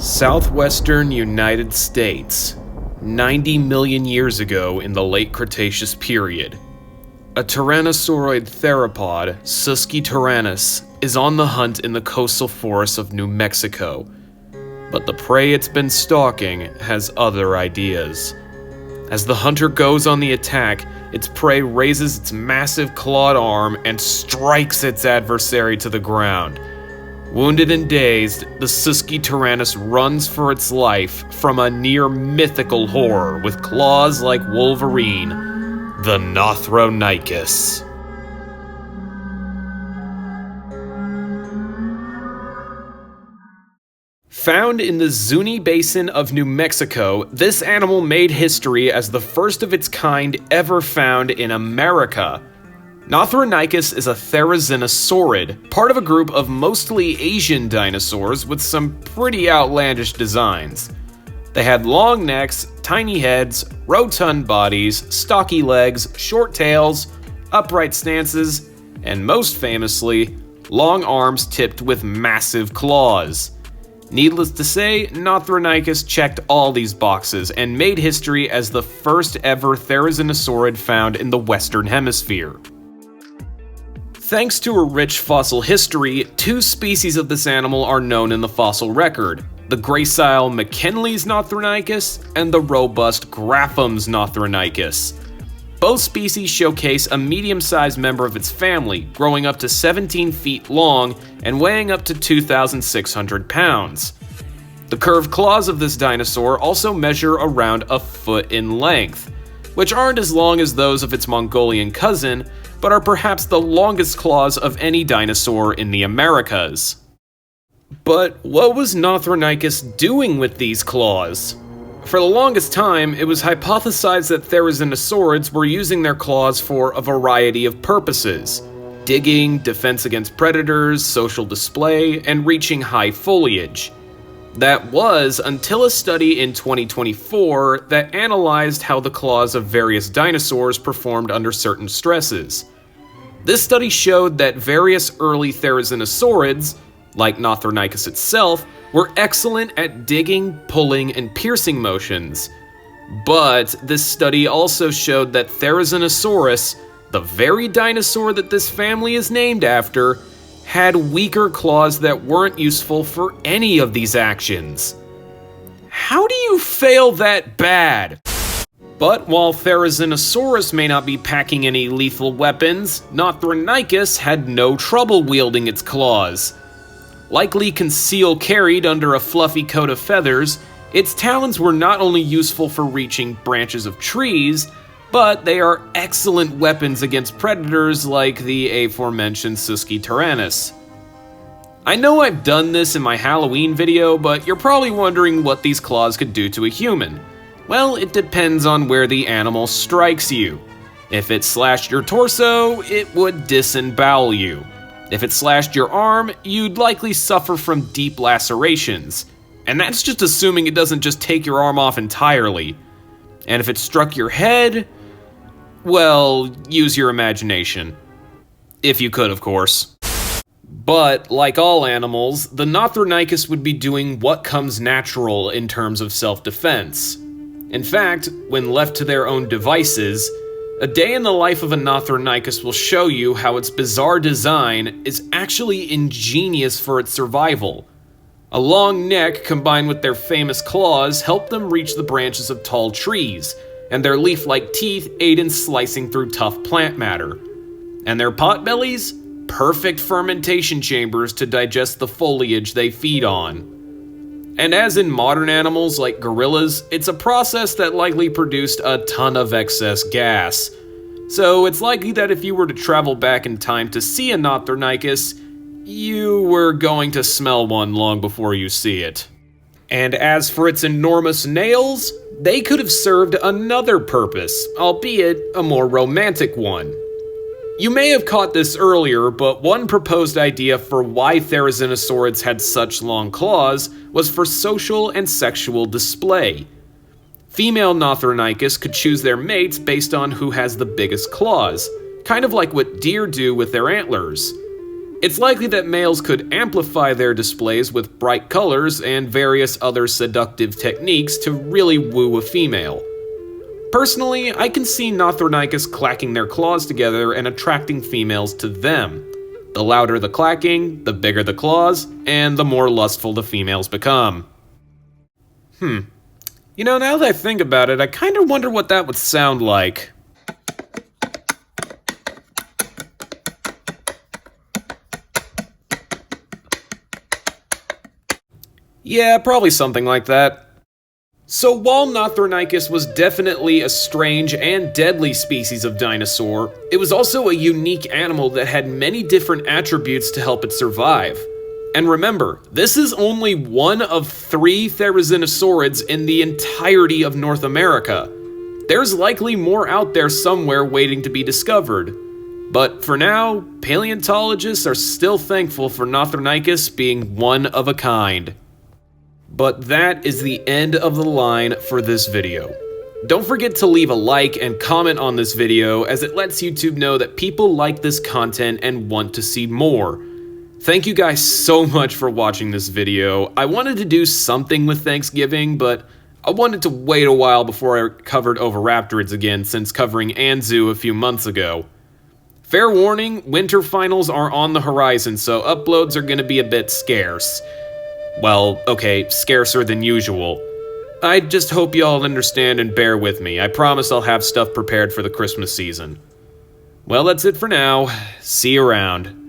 Southwestern United States, 90 million years ago in the late Cretaceous period. A tyrannosaurid theropod, Sythe-Handed, is on the hunt in the coastal forests of New Mexico. But the prey it's been stalking has other ideas. As the hunter goes on the attack, its prey raises its massive clawed arm and strikes its adversary to the ground. Wounded and dazed, the Sythe-Handed runs for its life from a near-mythical horror with claws like Wolverine, the Nothronychus. Found in the Zuni Basin of New Mexico, this animal made history as the first of its kind ever found in America. Nothronychus is a therizinosaurid, part of a group of mostly Asian dinosaurs with some pretty outlandish designs. They had long necks, tiny heads, rotund bodies, stocky legs, short tails, upright stances, and most famously, long arms tipped with massive claws. Needless to say, Nothronychus checked all these boxes and made history as the first ever therizinosaurid found in the Western Hemisphere. Thanks to a rich fossil history, two species of this animal are known in the fossil record: the gracile McKinley's Nothronychus and the robust Grapham's Nothronychus. Both species showcase a medium-sized member of its family, growing up to 17 feet long and weighing up to 2,600 pounds. The curved claws of this dinosaur also measure around a foot in length, which aren't as long as those of its Mongolian cousin, but are perhaps the longest claws of any dinosaur in the Americas. But what was Nothronychus doing with these claws? For the longest time, it was hypothesized that therizinosaurids were using their claws for a variety of purposes: digging, defense against predators, social display, and reaching high foliage. That was until a study in 2024 that analyzed how the claws of various dinosaurs performed under certain stresses. This study showed that various early therizinosaurids, like Nothronychus itself, were excellent at digging, pulling, and piercing motions. But this study also showed that Therizinosaurus, the very dinosaur that this family is named after, had weaker claws that weren't useful for any of these actions. How do you fail that bad? But while Therizinosaurus may not be packing any lethal weapons, Nothronychus had no trouble wielding its claws. Likely concealed carried under a fluffy coat of feathers, its talons were not only useful for reaching branches of trees, but they are excellent weapons against predators like the aforementioned Sythe-Handed. I know I've done this in my Halloween video, but you're probably wondering what these claws could do to a human. Well, it depends on where the animal strikes you. If it slashed your torso, it would disembowel you. If it slashed your arm, you'd likely suffer from deep lacerations. And that's just assuming it doesn't just take your arm off entirely. And if it struck your head, well, use your imagination. If you could, of course. But, like all animals, the Nothronychus would be doing what comes natural in terms of self-defense. In fact, when left to their own devices, a day in the life of a Nothronychus will show you how its bizarre design is actually ingenious for its survival. A long neck combined with their famous claws help them reach the branches of tall trees, and their leaf-like teeth aid in slicing through tough plant matter. And their potbellies? Perfect fermentation chambers to digest the foliage they feed on. And as in modern animals like gorillas, it's a process that likely produced a ton of excess gas. So it's likely that if you were to travel back in time to see a Nothronychus, you were going to smell one long before you see it. And as for its enormous nails, they could have served another purpose, albeit a more romantic one. You may have caught this earlier, but one proposed idea for why therizinosaurids had such long claws was for social and sexual display. Female Nothronychus could choose their mates based on who has the biggest claws, kind of like what deer do with their antlers. It's likely that males could amplify their displays with bright colors and various other seductive techniques to really woo a female. Personally, I can see Nothronychus clacking their claws together and attracting females to them. The louder the clacking, the bigger the claws, and the more lustful the females become. You know, now that I think about it, I kinda wonder what that would sound like. Yeah, probably something like that. So while Nothronychus was definitely a strange and deadly species of dinosaur, it was also a unique animal that had many different attributes to help it survive. And remember, this is only one of 3 therizinosaurids in the entirety of North America. There's likely more out there somewhere waiting to be discovered. But for now, paleontologists are still thankful for Nothronychus being one of a kind. But that is the end of the line for this video. Don't forget to leave a like and comment on this video, as it lets YouTube know that people like this content and want to see more. Thank you guys so much for watching this video. I wanted to do something with Thanksgiving, but I wanted to wait a while before I covered Oviraptorids again, since covering Anzu a few months ago. Fair warning, winter finals are on the horizon, so uploads are gonna be a bit scarce. Well, okay, scarcer than usual. I just hope y'all understand and bear with me. I promise I'll have stuff prepared for the Christmas season. Well, that's it for now. See you around.